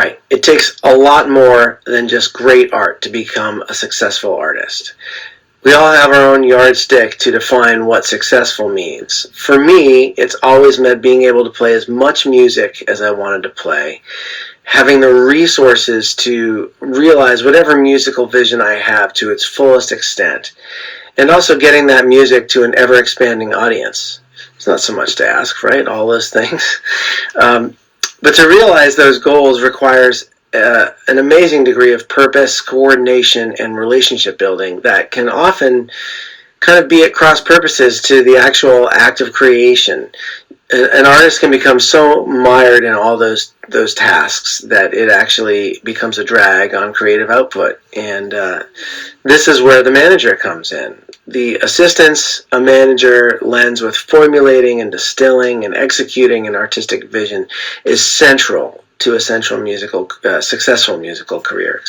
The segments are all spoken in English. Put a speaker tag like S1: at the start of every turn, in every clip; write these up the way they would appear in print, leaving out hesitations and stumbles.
S1: Right. It takes a lot more than just great art to become a successful artist. We all have our own yardstick to define what successful means. For me, it's always meant being able to play as much music as I wanted to play, having the resources to realize whatever musical vision I have to its fullest extent, and also getting that music to an ever-expanding audience. It's not so much to ask, right? All those things. But to realize those goals requires an amazing degree of purpose, coordination, and relationship building that can often kind of be at cross purposes to the actual act of creation. An artist can become so mired in all those tasks that it actually becomes a drag on creative output. And this is where the manager comes in. The assistance a manager lends with formulating and distilling and executing an artistic vision is central to a successful musical career.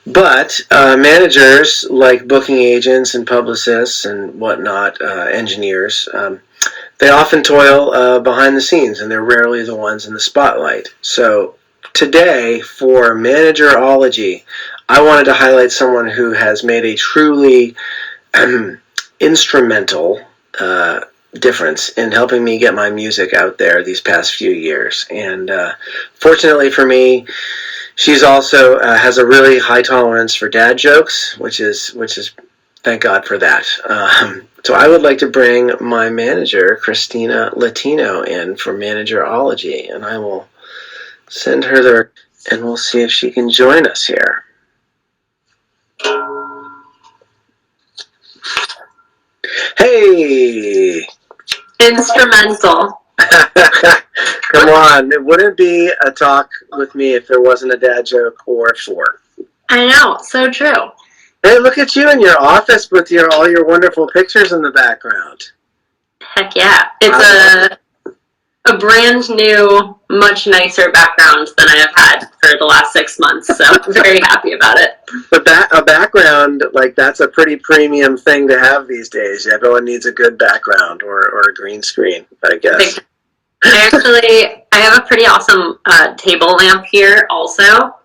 S1: But managers, like booking agents and publicists and whatnot, engineers, they often toil behind the scenes, and they're rarely the ones in the spotlight. So today, for MANAGER-ology, I wanted to highlight someone who has made a truly instrumental difference in helping me get my music out there these past few years. And fortunately for me, she's also has a really high tolerance for dad jokes, which is thank God for that. So I would like to bring my manager, Kristina Latino, in for MANAGER-ology, and I will send her there, and we'll see if she can join us here. Hey!
S2: Instrumental.
S1: Come on, it wouldn't be a talk with me if there wasn't a dad joke or four.
S2: I know, so true.
S1: Hey, look at you in your office with all your wonderful pictures in the background.
S2: Heck yeah. It's a brand new, much nicer background than I have had for the last 6 months, so I'm very happy about it.
S1: A background, like, that's a pretty premium thing to have these days. Everyone needs a good background or a green screen, I guess.
S2: I have a pretty awesome table lamp here also.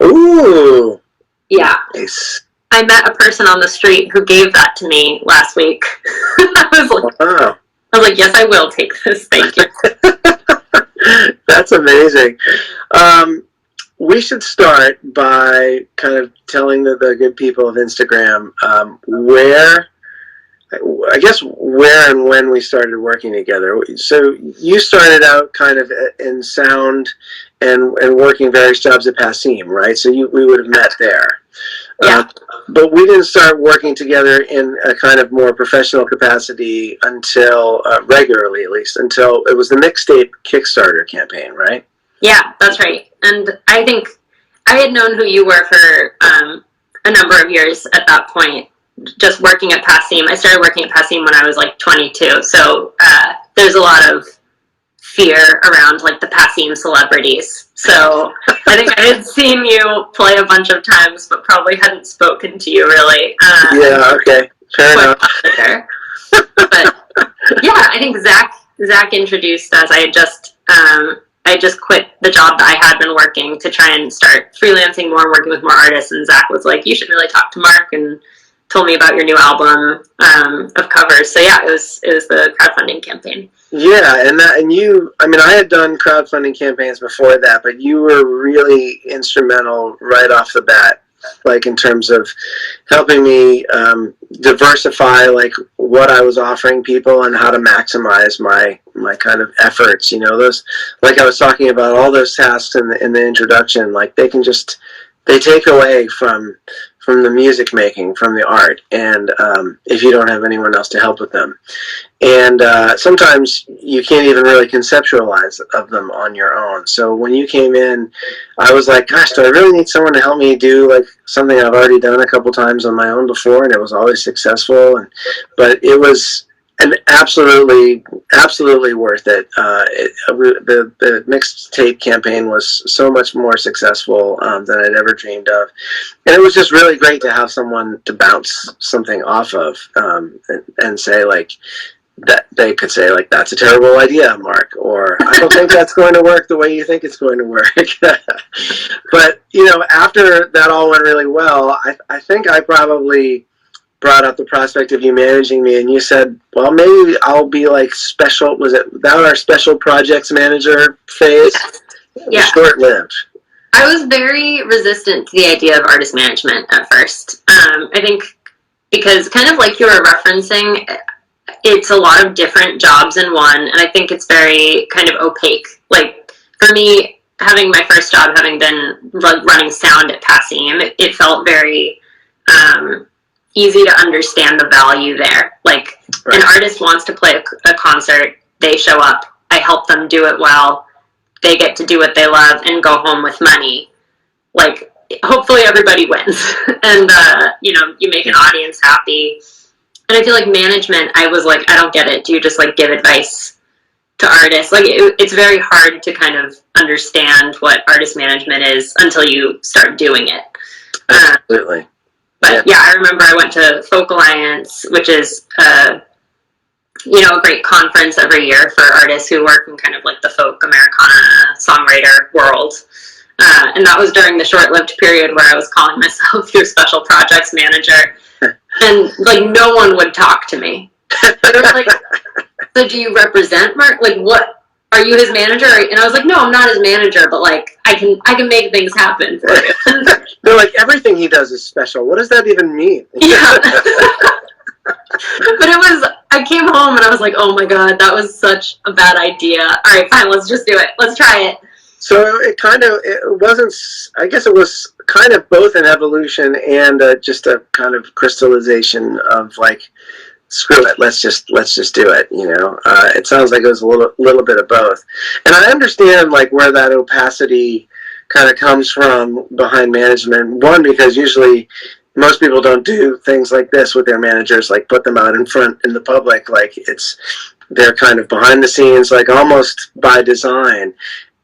S1: Ooh.
S2: Yeah.
S1: Nice.
S2: I met a person on the street who gave that to me last week. I was like, yes, I will take this. Thank you.
S1: That's amazing. We should start by kind of telling the good people of Instagram where and when we started working together. So you started out kind of in sound and working various jobs at Passim, right? So we would have met there.
S2: Yeah.
S1: But we didn't start working together in a kind of more professional capacity until, regularly at least, until it was the mixtape Kickstarter campaign, right?
S2: Yeah, that's right. And I think I had known who you were for a number of years at that point, just working at Passim. I started working at Passim when I was like 22, so there's a lot of fear around like the Passim celebrities. So I think I had seen you play a bunch of times, but probably hadn't spoken to you really.
S1: Yeah, okay, fair enough.
S2: But yeah, I think Zach introduced us. I just quit the job that I had been working to try and start freelancing more and working with more artists. And Zach was like, "You should really talk to Mark," and told me about your new album of covers. So yeah, it was the crowdfunding campaign.
S1: Yeah, and you, I mean, I had done crowdfunding campaigns before that, but you were really instrumental right off the bat, like in terms of helping me diversify like what I was offering people and how to maximize my kind of efforts. You know, those, like I was talking about, all those tasks in the introduction, like they take away from the music making, from the art, and if you don't have anyone else to help with them. And sometimes you can't even really conceptualize of them on your own. So when you came in, I was like, gosh, do I really need someone to help me do like something I've already done a couple times on my own before, and it was always successful. But it was absolutely worth it. The mixtape campaign was so much more successful than I'd ever dreamed of, and it was just really great to have someone to bounce something off of and say like, that they could say, like, that's a terrible idea, Mark, or I don't think that's going to work the way you think it's going to work. But, after that all went really well, I think I probably brought up the prospect of you managing me, and you said, well, maybe I'll be like special, was it that our special projects manager phase?
S2: Yeah.
S1: Short-lived.
S2: I was very resistant to the idea of artist management at first. I think because, kind of like you were referencing, it's a lot of different jobs in one, and I think it's very kind of opaque. Like, for me, having my first job, having been running sound at Passim, it felt very easy to understand the value there. Like, right. An artist wants to play a concert, they show up, I help them do it well, they get to do what they love and go home with money. Like, hopefully everybody wins. And, you make an audience happy. And I feel like management, I was like, I don't get it. Do you just, like, give advice to artists? Like, it's very hard to kind of understand what artist management is until you start doing it.
S1: Absolutely.
S2: But, yeah, I remember I went to Folk Alliance, which is, a great conference every year for artists who work in kind of, like, the folk Americana songwriter world. And that was during the short-lived period where I was calling myself your special projects manager. And, like, no one would talk to me. They were like, so do you represent Mark? Like, what? Are you his manager? And I was like, no, I'm not his manager, but, like, I can make things happen for you.
S1: They're like, everything he does is special. What does that even mean?
S2: Yeah. But I came home and I was like, oh my God, that was such a bad idea. All right, fine, let's just do it. Let's try it.
S1: So it wasn't, I guess it was kind of both an evolution and just a kind of crystallization of, like, screw it, let's just do it, It sounds like it was a little bit of both. And I understand, like, where that opacity kind of comes from behind management. One, because usually most people don't do things like this with their managers, like put them out in front in the public, like they're kind of behind the scenes, like almost by design.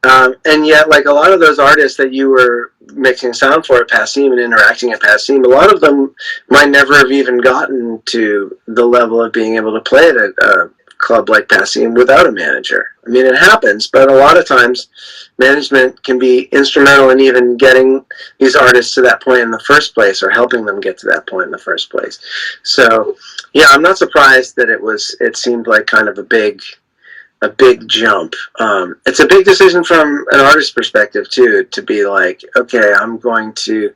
S1: And yet, like, a lot of those artists that you were mixing sound for at Passim and interacting at Passim, a lot of them might never have even gotten to the level of being able to play at a club like Passim without a manager. I mean, it happens, but a lot of times management can be instrumental in even getting these artists to that point in the first place, or helping them get to that point in the first place. So, yeah, I'm not surprised that it seemed like kind of a big jump. It's a big decision from an artist's perspective too, to be like, okay, I'm going to,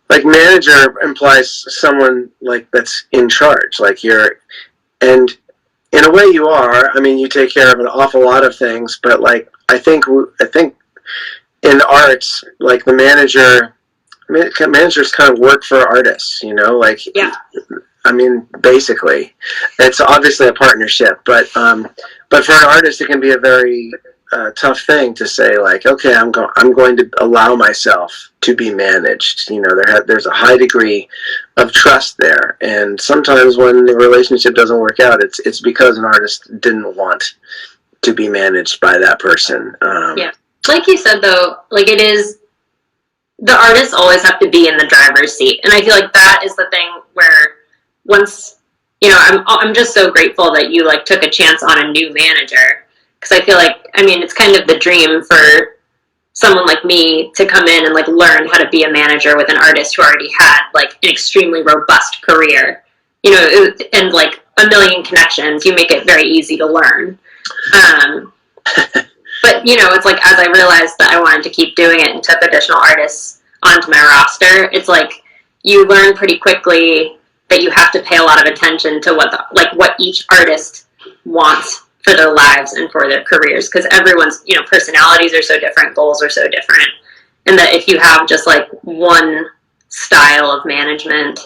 S1: like, manager implies someone, like, that's in charge, like and in a way you are. I mean, you take care of an awful lot of things, but, like, I think in arts, like, managers kind of work for artists, like,
S2: yeah.
S1: I mean, basically, it's obviously a partnership, but for an artist, it can be a very tough thing to say, like, okay, I'm going to allow myself to be managed. There's a high degree of trust there, and sometimes when the relationship doesn't work out, it's because an artist didn't want to be managed by that person.
S2: Yeah, like you said, though, like, it is, the artists always have to be in the driver's seat, and I feel like that is the thing where once, I'm just so grateful that you, like, took a chance on a new manager, because I feel like, I mean, it's kind of the dream for someone like me to come in and, like, learn how to be a manager with an artist who already had, like, an extremely robust career, and, like, a million connections. You make it very easy to learn. But, it's like, as I realized that I wanted to keep doing it and took additional artists onto my roster, it's like, you learn pretty quickly that you have to pay a lot of attention to what each artist wants for their lives and for their careers, because everyone's, personalities are so different, goals are so different, and that if you have just, like, one style of management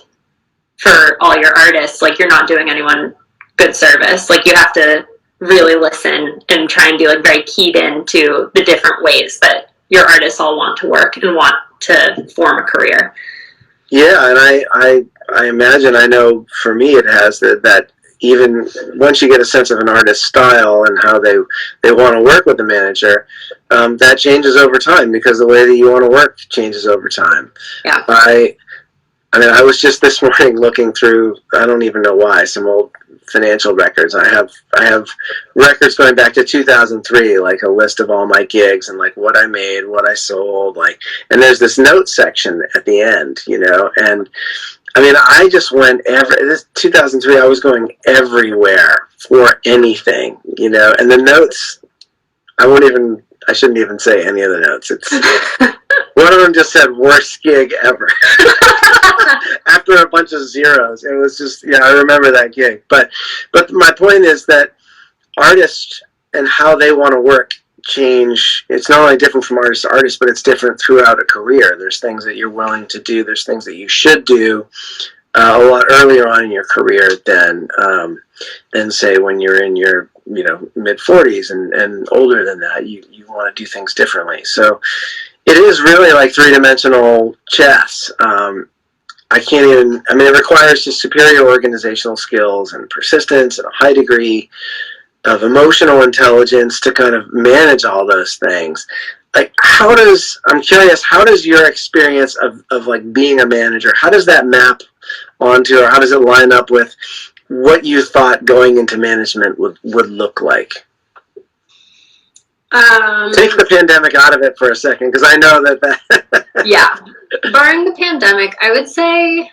S2: for all your artists, like, you're not doing anyone good service. Like, you have to really listen and try and be, like, very keyed in to the different ways that your artists all want to work and want to form a career.
S1: Yeah, and I imagine, I know for me it has that even once you get a sense of an artist's style and how they want to work with the manager, that changes over time, because the way that you want to work changes over time.
S2: Yeah.
S1: I mean, I was just this morning looking through, I don't even know why, some old financial records. I have records going back to 2003, like a list of all my gigs and like what I made, what I sold, like, and there's this note section at the end, you know, and I mean, I just went this 2003, I was going everywhere for anything, you know, and the notes, I shouldn't even say any of the notes. It's one of them just said worst gig ever. After a bunch of zeros. It was just, yeah, I remember that gig. But my point is that artists and how they want to work change. It's not only different from artist to artist, but it's different throughout a career. There's things that you're willing to do. There's things that you should do a lot earlier on in your career than say when you're in your mid 40s and older than that. You want to do things differently. So it is really like three-dimensional chess. It requires just superior organizational skills and persistence and a high degree of emotional intelligence to kind of manage all those things. Like, I'm curious, how does your experience of like being a manager, how does that map onto, or how does it line up with what you thought going into management would look like? Take the pandemic out of it for a second, because I know that
S2: yeah. Barring the pandemic, I would say,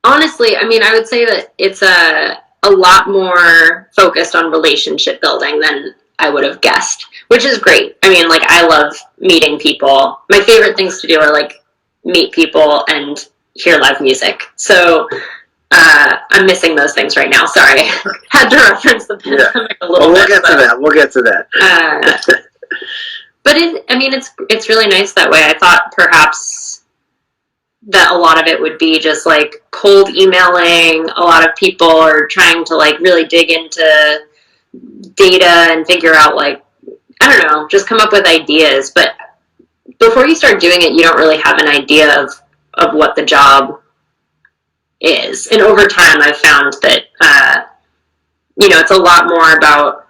S2: honestly, I would say that it's a lot more focused on relationship building than I would have guessed, which is great. I love meeting people. My favorite things to do are like meet people and hear live music. So I'm missing those things right now. Sorry. Had to reference the pandemic a little bit.
S1: We'll get to that.
S2: But it's really nice that way. I thought perhaps that a lot of it would be just like cold emailing. A lot of people are trying to like really dig into data and figure out, like, I don't know, just come up with ideas. But before you start doing it, you don't really have an idea of what the job is. And over time, I've found that, it's a lot more about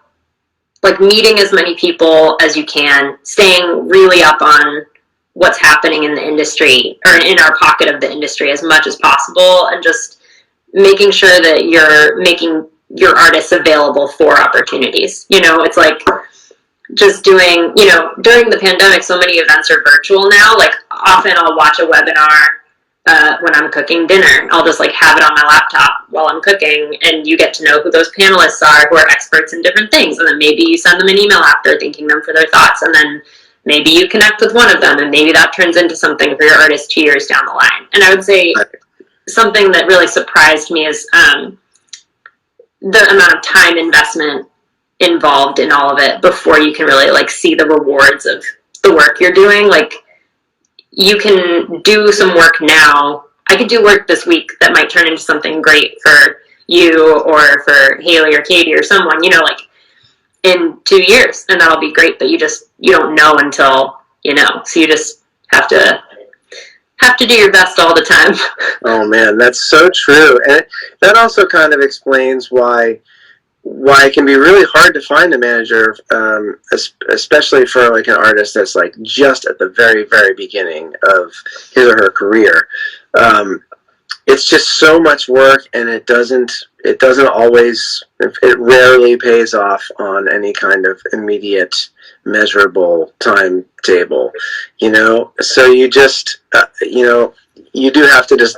S2: like meeting as many people as you can, staying really up on what's happening in the industry or in our pocket of the industry as much as possible, and just making sure that you're making your artists available for opportunities. It's like just doing, during the pandemic, so many events are virtual now. Like, often I'll watch a webinar when I'm cooking dinner. I'll just like have it on my laptop while I'm cooking, and you get to know who those panelists are who are experts in different things. And then maybe you send them an email after, thanking them for their thoughts, and then maybe you connect with one of them, and maybe that turns into something for your artist 2 years down the line. And I would say something that really surprised me is the amount of time investment involved in all of it before you can really like see the rewards of the work you're doing. Like, you can do some work now. I could do work this week that might turn into something great for you or for Haley or Katie or someone, like in 2 years, and that'll be great, but you don't know until, so you just have to do your best all the time.
S1: Oh man, that's so true. And that also kind of explains why it can be really hard to find a manager, especially for like an artist that's like just at the very, very beginning of his or her career. It's just so much work, and it doesn't always, it rarely pays off on any kind of immediate measurable timetable, so you just, you do have to just,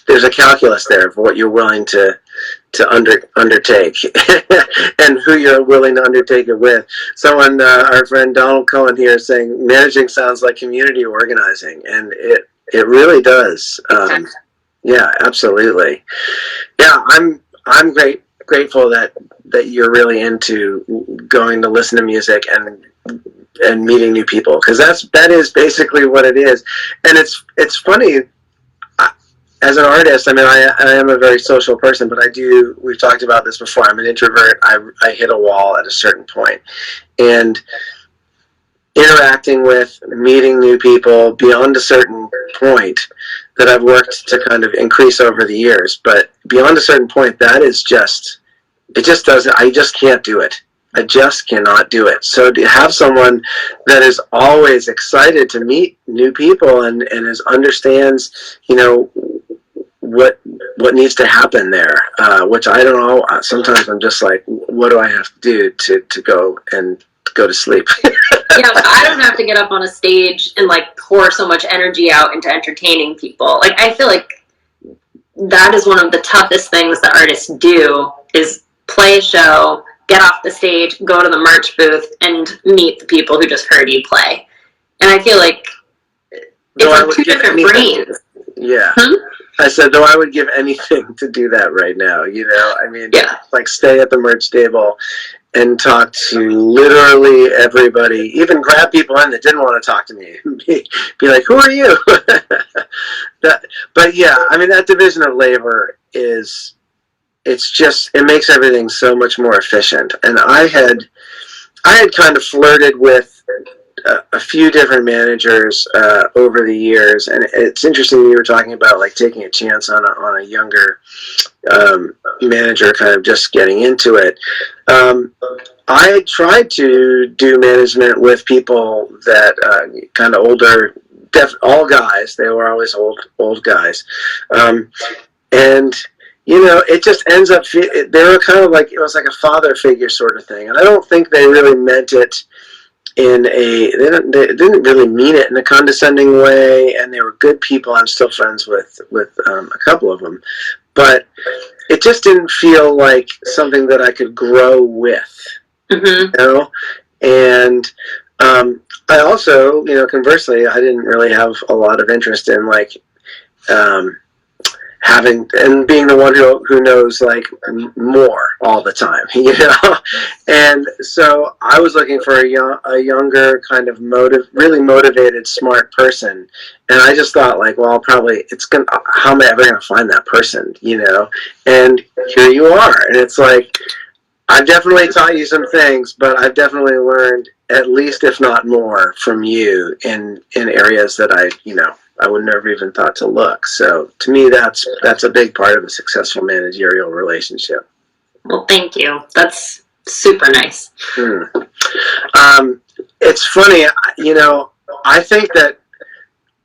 S1: there's a calculus there of what you're willing to undertake and who you're willing to undertake it with. Someone, our friend Donald Cohen here, is saying managing sounds like community organizing, and it really does. Yeah, absolutely. Yeah, I'm grateful that you're really into going to listen to music and meeting new people, because that is basically what it is. And it's funny. As an artist, I am a very social person, but we've talked about this before, I'm an introvert. I hit a wall at a certain point. And interacting with, meeting new people beyond a certain point that I've worked to kind of increase over the years, but beyond a certain point, that is just, it just doesn't, I just can't do it. I just cannot do it. So to have someone that is always excited to meet new people and understands, what needs to happen there, which I don't know. Sometimes I'm just like, what do I have to do to go to sleep?
S2: Yeah, so I don't have to get up on a stage and like pour so much energy out into entertaining people. Like, I feel like that is one of the toughest things that artists do, is play a show, get off the stage, go to the merch booth, and meet the people who just heard you play. And I feel like it's like two different brains.
S1: Yeah. I said, though I would give anything to do that right now, I mean, like stay at the merch table and talk to literally everybody, even grab people in that didn't want to talk to me. Be like, who are you? But yeah, I mean, that division of labor it makes everything so much more efficient. And I had kind of flirted with a few different managers over the years, and it's interesting you were talking about like taking a chance on a younger manager kind of just getting into it. I tried to do management with people that kind of older, all guys. They were always old guys, and it just ends up. They were kind of like, it was like a father figure sort of thing, and I don't think they really meant it they didn't really mean it in a condescending way, and they were good people. I'm still friends with a couple of them, but it just didn't feel like something that I could grow with, and I also, conversely, I didn't really have a lot of interest in like having and being the one who knows like more all the time, and so I was looking for a younger kind of really motivated, smart person, and I just thought like, well, probably how am I ever going to find that person, and here you are, and it's like, I've definitely taught you some things, but I've definitely learned at least, if not more, from you in areas that I would never even thought to look. So to me, that's a big part of a successful managerial relationship.
S2: Well, thank you. That's super nice.
S1: It's funny, I think that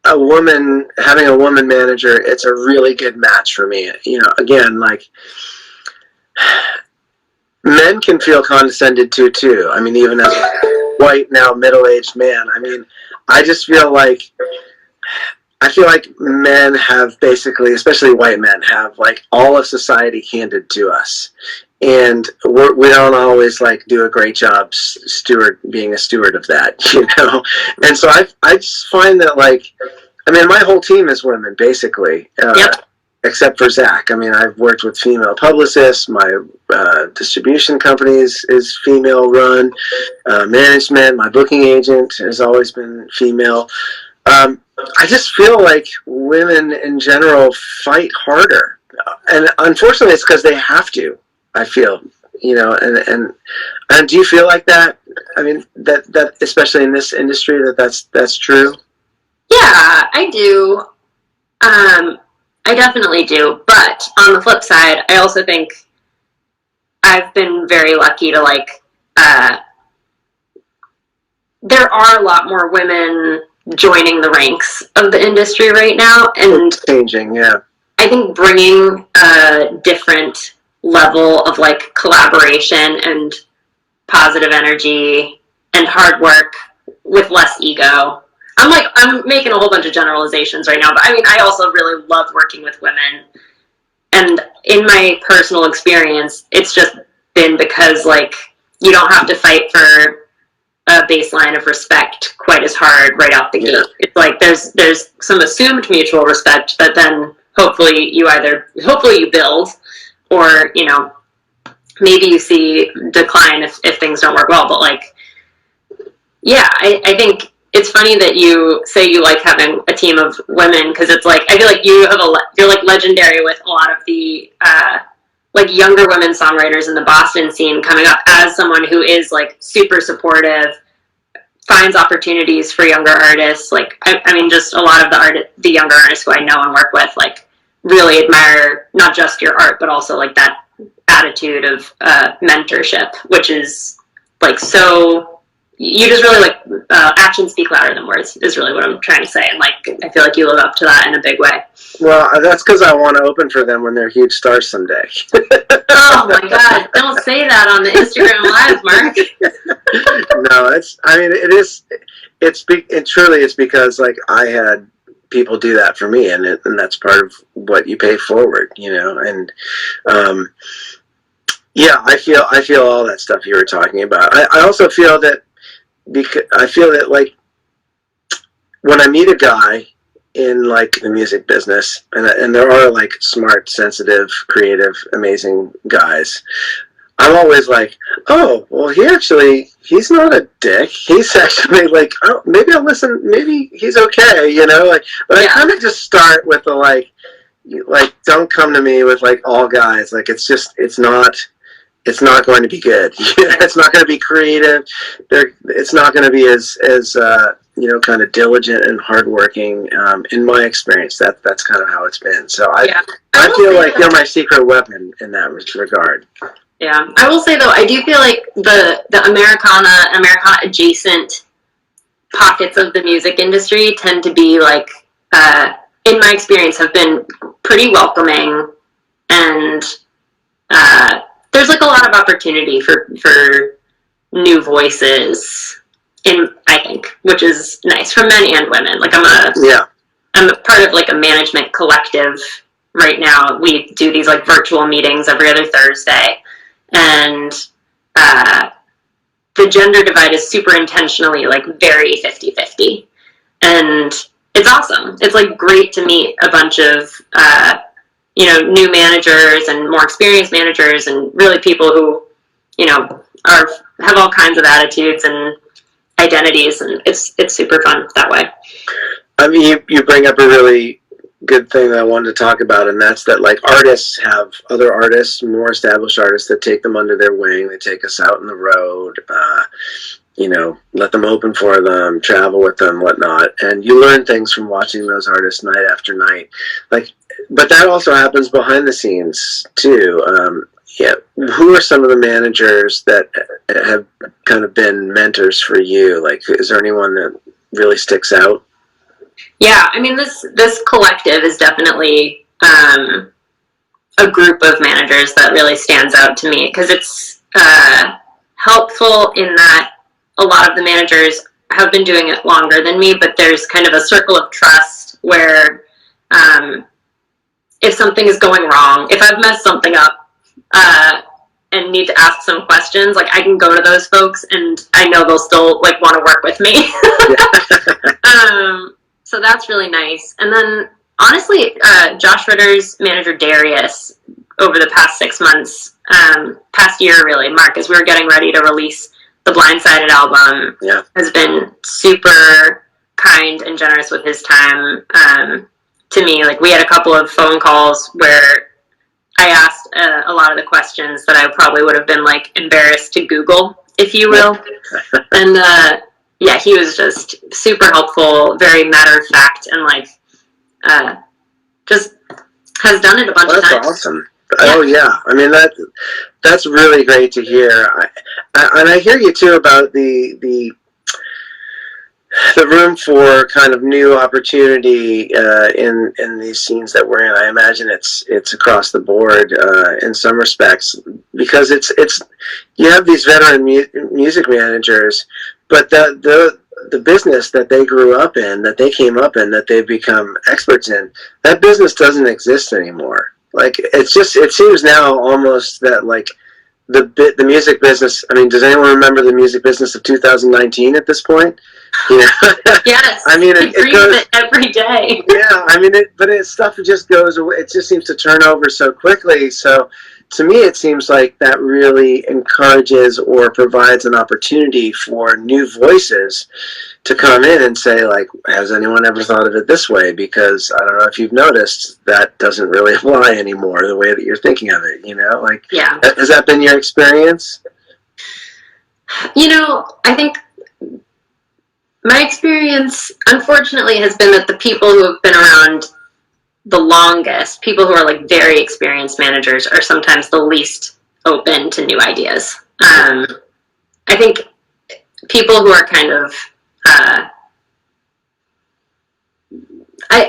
S1: having a woman manager, it's a really good match for me. Again, like, men can feel condescended to too. I mean, even as a white, now middle-aged man, I mean, I feel like men have basically, especially white men, have like all of society handed to us, and we don't always like do a great job being a steward of that, And so I just find that, like, I mean, my whole team is women basically. Yep. Except for Zach. I mean, I've worked with female publicists. My distribution company is female run. Management, my booking agent has always been female. I just feel like women in general fight harder, and unfortunately, it's because they have to. I feel, and do you feel like that? I mean, that especially in this industry, that's true.
S2: Yeah, I do. I definitely do. But on the flip side, I also think I've been very lucky to like. There are a lot more women joining the ranks of the industry right now, and
S1: it's changing. Yeah,
S2: I think bringing a different level of like collaboration and positive energy and hard work with less ego. I'm making a whole bunch of generalizations right now, but I mean, I also really love working with women, and in my personal experience, it's just been because like you don't have to fight for a baseline of respect quite as hard right out the gate. It's like there's some assumed mutual respect that then hopefully you build, or maybe you see decline if things don't work well. But like, yeah, I think it's funny that you say you like having a team of women, because it's like I feel like you're like legendary with a lot of the like younger women songwriters in the Boston scene coming up, as someone who is like super supportive, finds opportunities for younger artists. Like I mean, just a lot of the younger artists who I know and work with, like, really admire not just your art, but also like that attitude of mentorship, which is like so. You just really like actions speak louder than words is really what I'm trying to say, and like I feel like you live up to that in a big way.
S1: Well, that's because I want to open for them when they're huge stars someday.
S2: Oh my God! Don't say that on the Instagram Live, Mark.
S1: No, it truly is because like I had people do that for me, and that's part of what you pay forward, and yeah, I feel all that stuff you were talking about. I also feel that like when I meet a guy in like the music business, and there are like smart, sensitive, creative, amazing guys, I'm always like, oh, well, he's not a dick. He's actually like, oh, maybe I'll listen. Maybe he's okay, like, but I kind of just start with the like, don't come to me with like all guys. Like, it's not going to be good. It's not going to be creative. It's not going to be as kind of diligent and hardworking. In my experience, that's kind of how it's been. So I feel like you're my secret weapon in that regard.
S2: Yeah, I will say though, I do feel like the Americana adjacent pockets of the music industry tend to be like, in my experience, have been pretty welcoming, and there's like a lot of opportunity for new voices I think, which is nice for men and women. Like I'm a part of like a management collective right now. We do these like virtual meetings every other Thursday, and the gender divide is super intentionally like very 50-50, and it's awesome. It's like great to meet a bunch of new managers and more experienced managers, and really people who have all kinds of attitudes and identities, and it's super fun that way.
S1: I mean, you bring up a really good thing that I wanted to talk about, and that's that like artists have other artists, more established artists, that take them under their wing. They take us out on the road, let them open for them, travel with them, whatnot, and you learn things from watching those artists night after night. Like, but that also happens behind the scenes too. Who are some of the managers that have kind of been mentors for you? Like, is there anyone that really sticks out?
S2: Yeah, I mean, this collective is definitely a group of managers that really stands out to me, because it's helpful in that a lot of the managers have been doing it longer than me, but there's kind of a circle of trust where if something is going wrong, if I've messed something up, and need to ask some questions, like I can go to those folks and I know they'll still like want to work with me. So that's really nice. And then honestly, Josh Ritter's manager Darius, over the past 6 months, past year really, Mark, as we were getting ready to release the Blindsided album, has been super kind and generous with his time to me. Like we had a couple of phone calls where I asked a lot of the questions that I probably would have been like embarrassed to Google, if you will. And he was just super helpful, very matter of fact, and like just has done it a bunch of times. That's
S1: awesome. Yeah. Oh yeah, I mean that's really great to hear. And I hear you too about the room for kind of new opportunity in these scenes that we're in. I imagine it's across the board in some respects, because it's you have these veteran music managers, but the business that they grew up in, that they came up in, that they've become experts in, that business doesn't exist anymore. Like it seems now almost that like the music business. I mean, does anyone remember the music business of 2019 at this point?
S2: Yes.
S1: I mean, it goes
S2: every day.
S1: Yeah, I mean, stuff just goes away. It just seems to turn over so quickly. So, to me, it seems like that really encourages or provides an opportunity for new voices to come in and say, like, has anyone ever thought of it this way? Because I don't know if you've noticed, that doesn't really apply anymore the way that you're thinking of it. Like, has that been your experience?
S2: I think my experience, unfortunately, has been that the people who have been around the longest, people who are like very experienced managers, are sometimes the least open to new ideas. And I think people who are kind of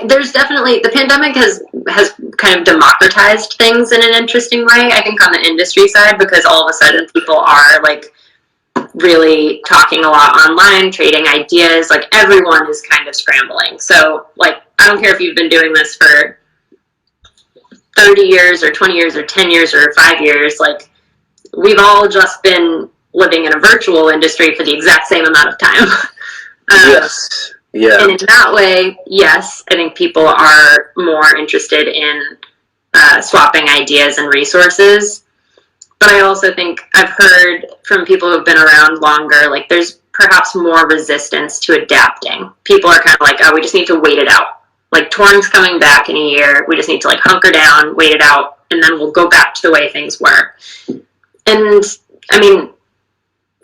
S2: there's definitely, the pandemic has kind of democratized things in an interesting way, I think, on the industry side, because all of a sudden people are like really talking a lot online, trading ideas, like everyone is kind of scrambling. So like, I don't care if you've been doing this for 30 years or 20 years or 10 years or 5 years, like we've all just been living in a virtual industry for the exact same amount of time.
S1: Yes. Yeah.
S2: And in that way, yes, I think people are more interested in swapping ideas and resources. But I also think I've heard from people who've been around longer, like there's perhaps more resistance to adapting. People are kind of like, oh, we just need to wait it out. Like touring's coming back in a year. We just need to like hunker down, wait it out, and then we'll go back to the way things were. And I mean,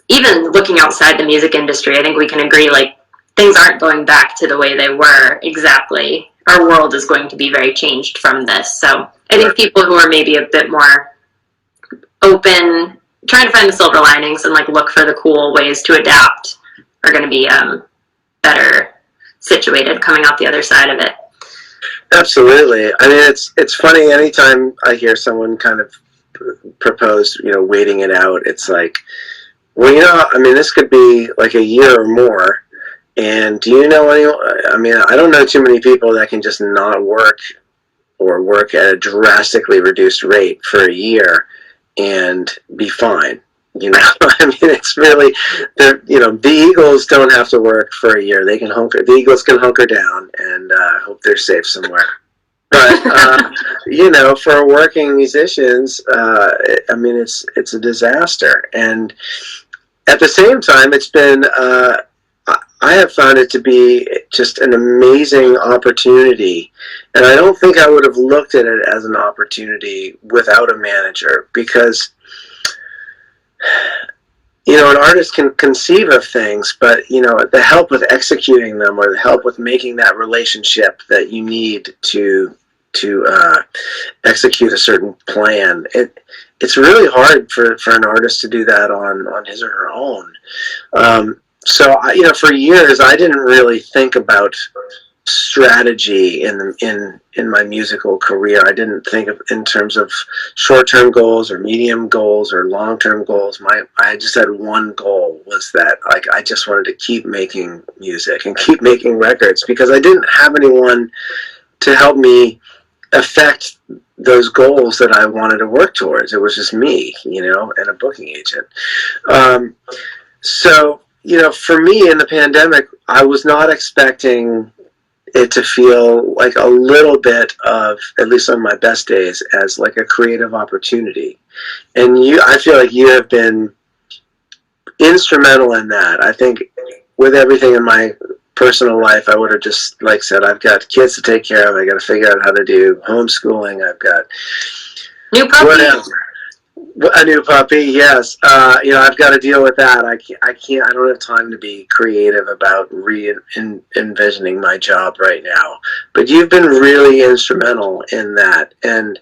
S2: even looking outside the music industry, I think we can agree like things aren't going back to the way they were exactly. Our world is going to be very changed from this. So I think people who are maybe a bit more open, trying to find the silver linings and like look for the cool ways to adapt are going to be better situated coming out the other side of it.
S1: Absolutely. I mean, it's funny, anytime I hear someone kind of propose, waiting it out, it's like, well, I mean, this could be like a year or more. And do you know anyone? I mean, I don't know too many people that can just not work or work at a drastically reduced rate for a year and be fine. I mean, it's really, the Eagles don't have to work for a year. They can the Eagles can hunker down and hope they're safe somewhere. But, for working musicians, I mean, it's a disaster. And at the same time, it's been, I have found it to be just an amazing opportunity. And I don't think I would have looked at it as an opportunity without a manager, because, an artist can conceive of things, but, the help with executing them or the help with making that relationship that you need to execute a certain plan, it's really hard for an artist to do that on his or her own. So, for years, I didn't really think about strategy in my musical career. I didn't think of in terms of short-term goals or medium goals or long-term goals. I just had one goal, was that like I just wanted to keep making music and keep making records, because I didn't have anyone to help me affect those goals that I wanted to work towards. It was just me, and a booking agent. So, for me in the pandemic, I was not expecting it to feel like a little bit of, at least on my best days, as like a creative opportunity. And I feel like you have been instrumental in that. I think with everything in my personal life, I would have just said, I've got kids to take care of. I got to figure out how to do homeschooling. I've got
S2: new puppy.
S1: Whatever. A new puppy, yes. I've got to deal with that. I don't have time to be creative about envisioning my job right now. But you've been really instrumental in that. And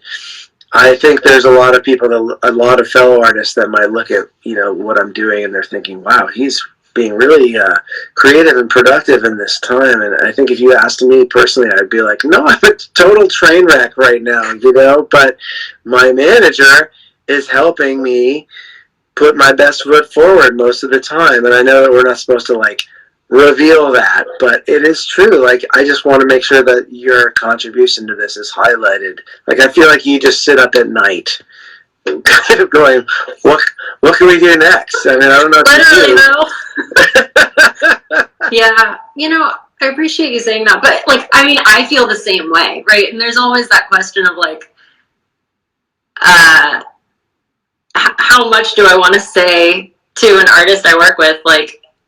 S1: I think there's a lot of people, a lot of fellow artists that might look at, what I'm doing and they're thinking, wow, he's being really creative and productive in this time. And I think if you asked me personally, I'd be like, no, I'm a total train wreck right now, but my manager is helping me put my best foot forward most of the time. And I know that we're not supposed to reveal that, but it is true. I just want to make sure that your contribution to this is highlighted. I feel like you just sit up at night kind of going, what can we do next? I mean, I don't know what to do.
S2: Yeah, I appreciate you saying that, but I feel the same way, right? And there's always that question of how much do I want to say to an artist I work with?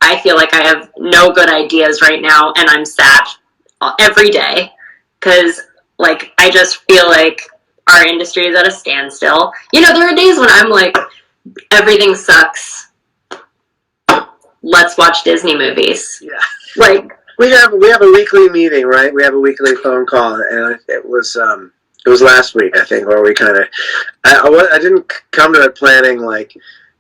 S2: I feel like I have no good ideas right now, and I'm sad every day because I just feel like our industry is at a standstill. There are days when I'm like, everything sucks. Let's watch Disney movies.
S1: Yeah. We have a weekly meeting, right? We have a weekly phone call, and it was last week, I think, where we kind of, I didn't come to it planning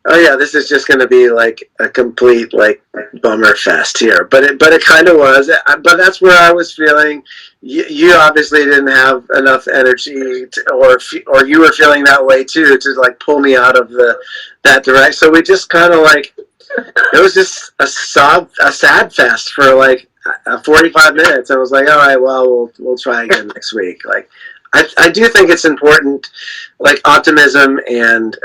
S1: oh yeah, this is just going to be like a complete like bummer fest here. But it kind of was. But that's where I was feeling. You obviously didn't have enough energy, or you were feeling that way too, to like pull me out of that direction. So we just kind of like, it was just a sad fest for like 45 minutes. I was like, all right, well, we'll try again next week. Like, I do think it's important, like optimism and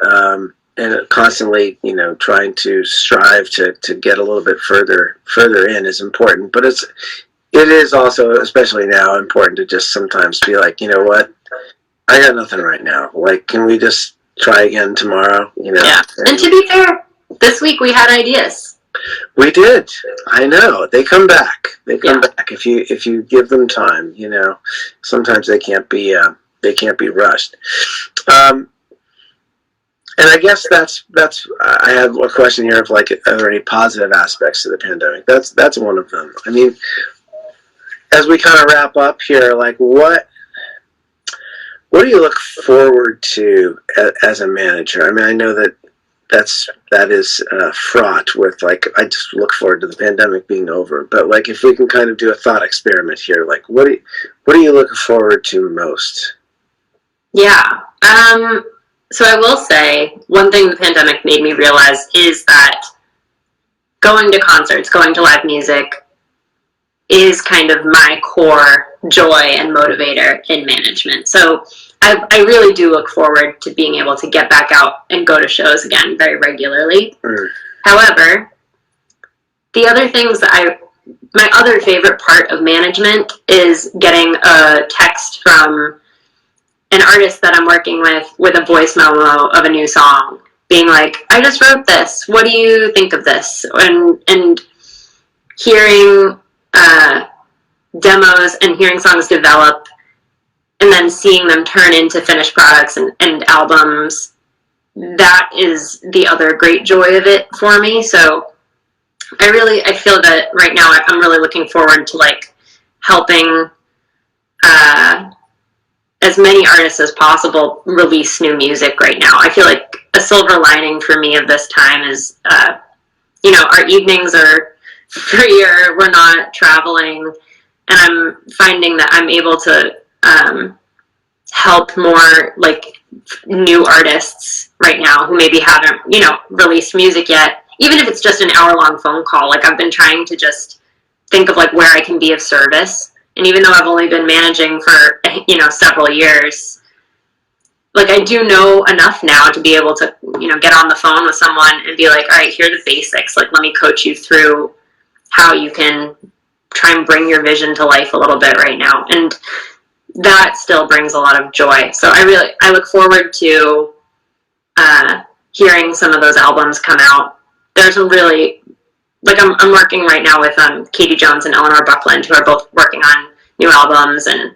S1: constantly, trying to strive to get a little bit further in is important. But it is also, especially now, important to just sometimes be like, you know what, I got nothing right now. Like, can we just try again tomorrow?
S2: Yeah. And to be fair, this week we had ideas.
S1: We did. I know. They come back. Back if you give them time. Sometimes they can't be rushed. And I guess that's. I have a question here of like, are there any positive aspects to the pandemic? That's one of them. I mean, as we kind of wrap up here, like what do you look forward to as a manager? I mean, I know that is fraught with like, I just look forward to the pandemic being over. But like, if we can kind of do a thought experiment here, like what do you look forward to most?
S2: Yeah. So I will say one thing the pandemic made me realize is that going to concerts, going to live music is kind of my core joy and motivator in management. So I really do look forward to being able to get back out and go to shows again very regularly. However, the other things my other favorite part of management is getting a text from an artist that I'm working with a voice memo of a new song, being like, I just wrote this. What do you think of this? And hearing demos and hearing songs develop and then seeing them turn into finished products and albums, that is the other great joy of it for me. So I feel that right now I'm really looking forward to like helping as many artists as possible release new music right now. I feel like a silver lining for me of this time is, our evenings are freer, we're not traveling, and I'm finding that I'm able to help more like new artists right now who maybe haven't, released music yet. Even if it's just an hour-long phone call, like I've been trying to just think of like where I can be of service. And even though I've only been managing for, several years, like I do know enough now to be able to, get on the phone with someone and be like, all right, here are the basics. Like, let me coach you through how you can try and bring your vision to life a little bit right now. And that still brings a lot of joy. So I look forward to hearing some of those albums come out. There's some really, like I'm working right now with Katie Jones and Eleanor Buckland, who are both working on new albums, and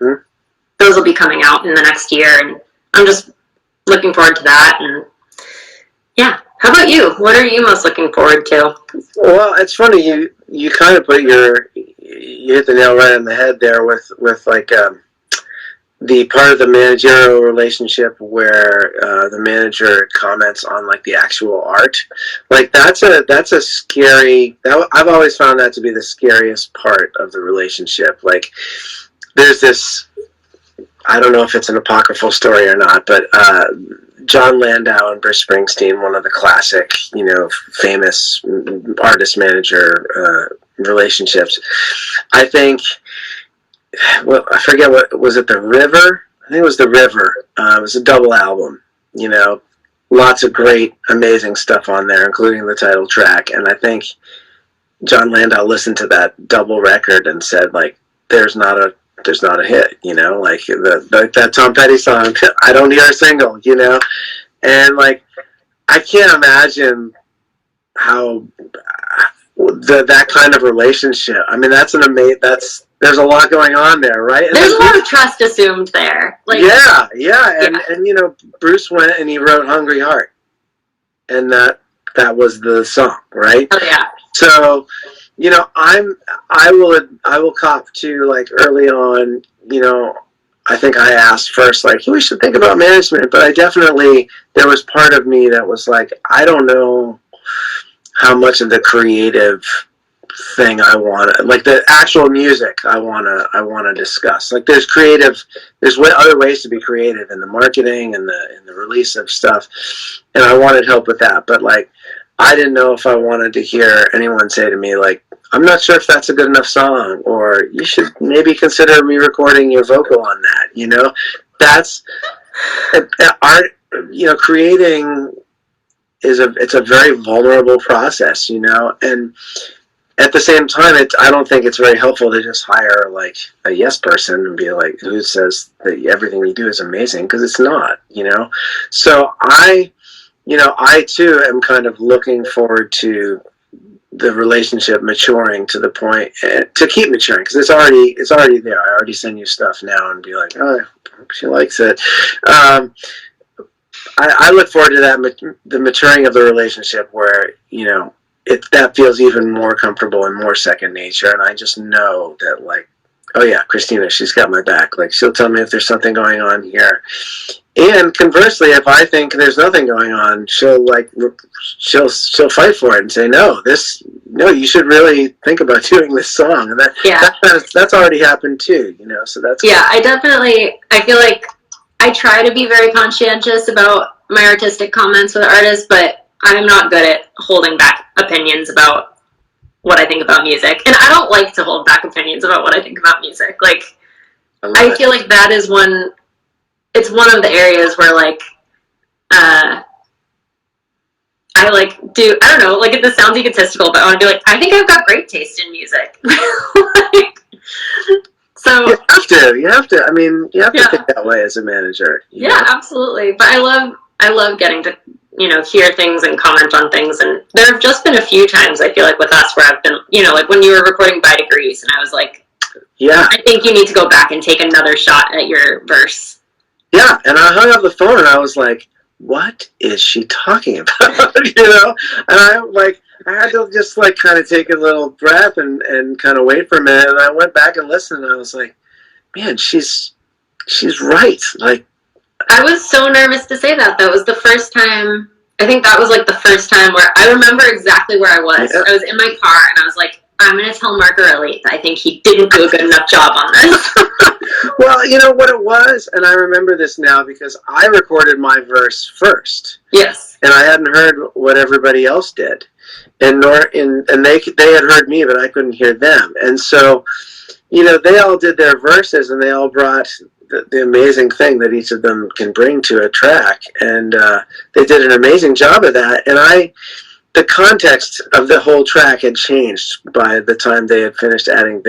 S2: those will be coming out in the next year, and I'm just looking forward to that. And yeah, how about you? What are you most looking forward to?
S1: Well, it's funny, you kind of you hit the nail right on the head there with like the part of the managerial relationship where the manager comments on like the actual art. Like that's a scary, I've always found that to be the scariest part of the relationship. Like there's this, I don't know if it's an apocryphal story or not, but John Landau and Bruce Springsteen, one of the classic, famous artist manager relationships. I think, well, I forget what was it. The River? I think it was The River. It was a double album. Lots of great, amazing stuff on there, including the title track. And I think John Landau listened to that double record and said, like, there's not a hit. Like that Tom Petty song. I don't hear a single. And like I can't imagine how that kind of relationship. I mean, that's there's a lot going on there, right? And
S2: there's a lot of trust assumed there. Like,
S1: yeah. And Bruce went and he wrote "Hungry Heart," and that was the song, right?
S2: Oh yeah.
S1: So, I will cop to like early on. I think I asked first, like, we should think about management, but I definitely, there was part of me that was like, I don't know how much of the creative thing I want to, like the actual music I want to discuss. Like there's other ways to be creative in the marketing and the release of stuff, and I wanted help with that. But like, I didn't know if I wanted to hear anyone say to me like, I'm not sure if that's a good enough song, or you should maybe consider re-recording your vocal on that. You know, that's art. You know, creating it's a very vulnerable process. You know, and at the same time, I don't think it's very helpful to just hire like a yes person and be like, who says that everything you do is amazing, because it's not. You know, so I too am kind of looking forward to the relationship maturing to the point to keep maturing, because it's already there. I already send you stuff now and be like, oh, she likes it. I look forward to that, the maturing of the relationship, where that feels even more comfortable and more second nature, and I just know that, like, oh yeah, Kristina, she's got my back. Like, she'll tell me if there's something going on here. And conversely, if I think there's nothing going on, she'll fight for it and say, no, you should really think about doing this song. And that's already happened too, so that's
S2: cool. I feel like I try to be very conscientious about my artistic comments with artists, but I'm not good at holding back opinions about what I think about music. And I don't like to hold back opinions about what I think about music. Like, I feel like that is it's one of the areas where, like, I don't know, like, this sounds egotistical, but I want to be like, I think I've got great taste in music. So
S1: you have to. I mean, you have to think that way as a manager.
S2: You know? Absolutely. But I love getting to, hear things and comment on things. And there have just been a few times, I feel like, with us where I've been, like when you were recording By Degrees, and I was like, yeah, I think you need to go back and take another shot at your verse.
S1: Yeah, and I hung up the phone and I was like, what is she talking about? And I had to just like kind of take a little breath and kind of wait for a minute, and I went back and listened, and I was like, man, she's right. Like,
S2: I was so nervous to say that. That was the first time. I think that was like the first time where I remember exactly where I was. Yeah. I was in my car and I was like, I'm going to tell Mark Early that I think he didn't do a good enough job on this.
S1: Well, you know what it was, and I remember this now because I recorded my verse first.
S2: Yes.
S1: And I hadn't heard what everybody else did. And they had heard me, but I couldn't hear them. And so, they all did their verses, and they all brought the amazing thing that each of them can bring to a track. And they did an amazing job of that. And the context of the whole track had changed by the time they had finished adding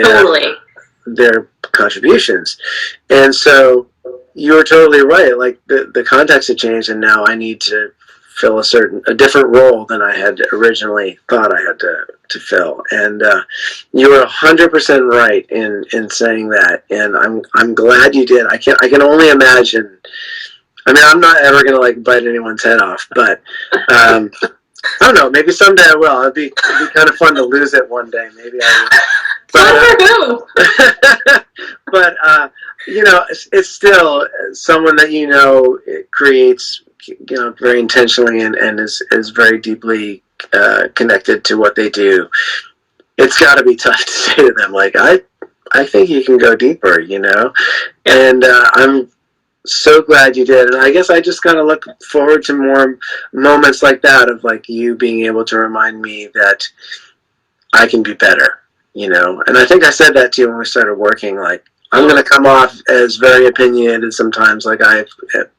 S1: their contributions. And so you were totally right. Like, the context had changed, and now I need to fill a different role than I had originally thought I had to fill. And you were 100% right in saying that. And I'm glad you did. I can only imagine. I mean, I'm not ever going to like bite anyone's head off, but I don't know. Maybe someday I will. It'd be kind of fun to lose it one day. Maybe I will. But it's still someone that it creates, very intentionally and is very deeply connected to what they do. It's got to be tough to say to them, like, I think you can go deeper, and I'm so glad you did. And I guess I just kind of look forward to more moments like that, of like you being able to remind me that I can be better, and I think I said that to you when we started working. Like, I'm going to come off as very opinionated sometimes, like I've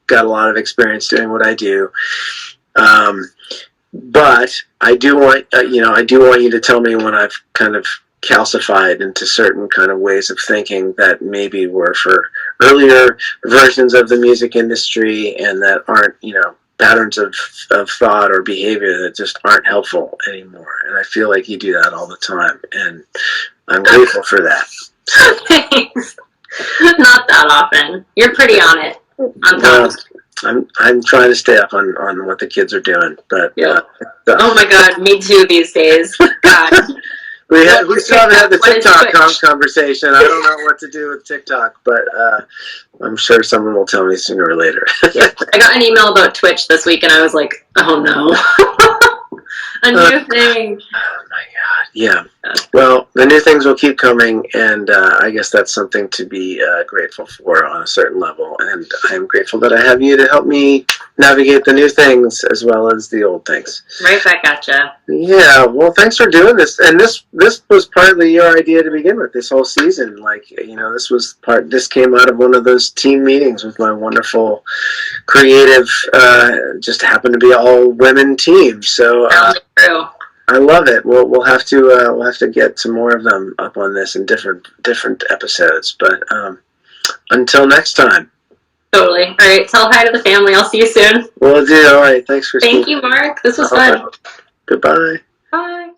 S1: got a lot of experience doing what I do, but I do want you to tell me when I've kind of calcified into certain kind of ways of thinking that maybe were for earlier versions of the music industry, and that aren't, patterns of thought or behavior that just aren't helpful anymore. And I feel like you do that all the time, and I'm grateful for that.
S2: Thanks. Not that often. You're pretty on it.
S1: Well, I'm trying to stay up on what the kids are doing, but
S2: yeah. Oh my God, me too these days. God.
S1: We still haven't had the
S2: What is
S1: TikTok
S2: Twitch?
S1: conversation. I don't know what to do with TikTok, but I'm sure someone will tell me sooner or later.
S2: Yeah. I got an email about Twitch this week, and I was like, oh no. A new thing.
S1: Oh my God. Yeah. Well, the new things will keep coming, and I guess that's something to be grateful for on a certain level. And I'm grateful that I have you to help me navigate the new things as well as the old things.
S2: Right back at ya.
S1: Yeah. Well, thanks for doing this. And this was partly your idea to begin with. This whole season, like, you know, this came out of one of those team meetings with my wonderful creative, just happened to be all women team. So.
S2: True.
S1: I love it. We'll have to get some more of them up on this in different episodes. But until next time.
S2: Totally. All right. Tell hi to the family. I'll see you soon.
S1: Will do. All right. Thanks, Kristina.
S2: Thank you, Mark. This was fun.
S1: Goodbye.
S2: Bye.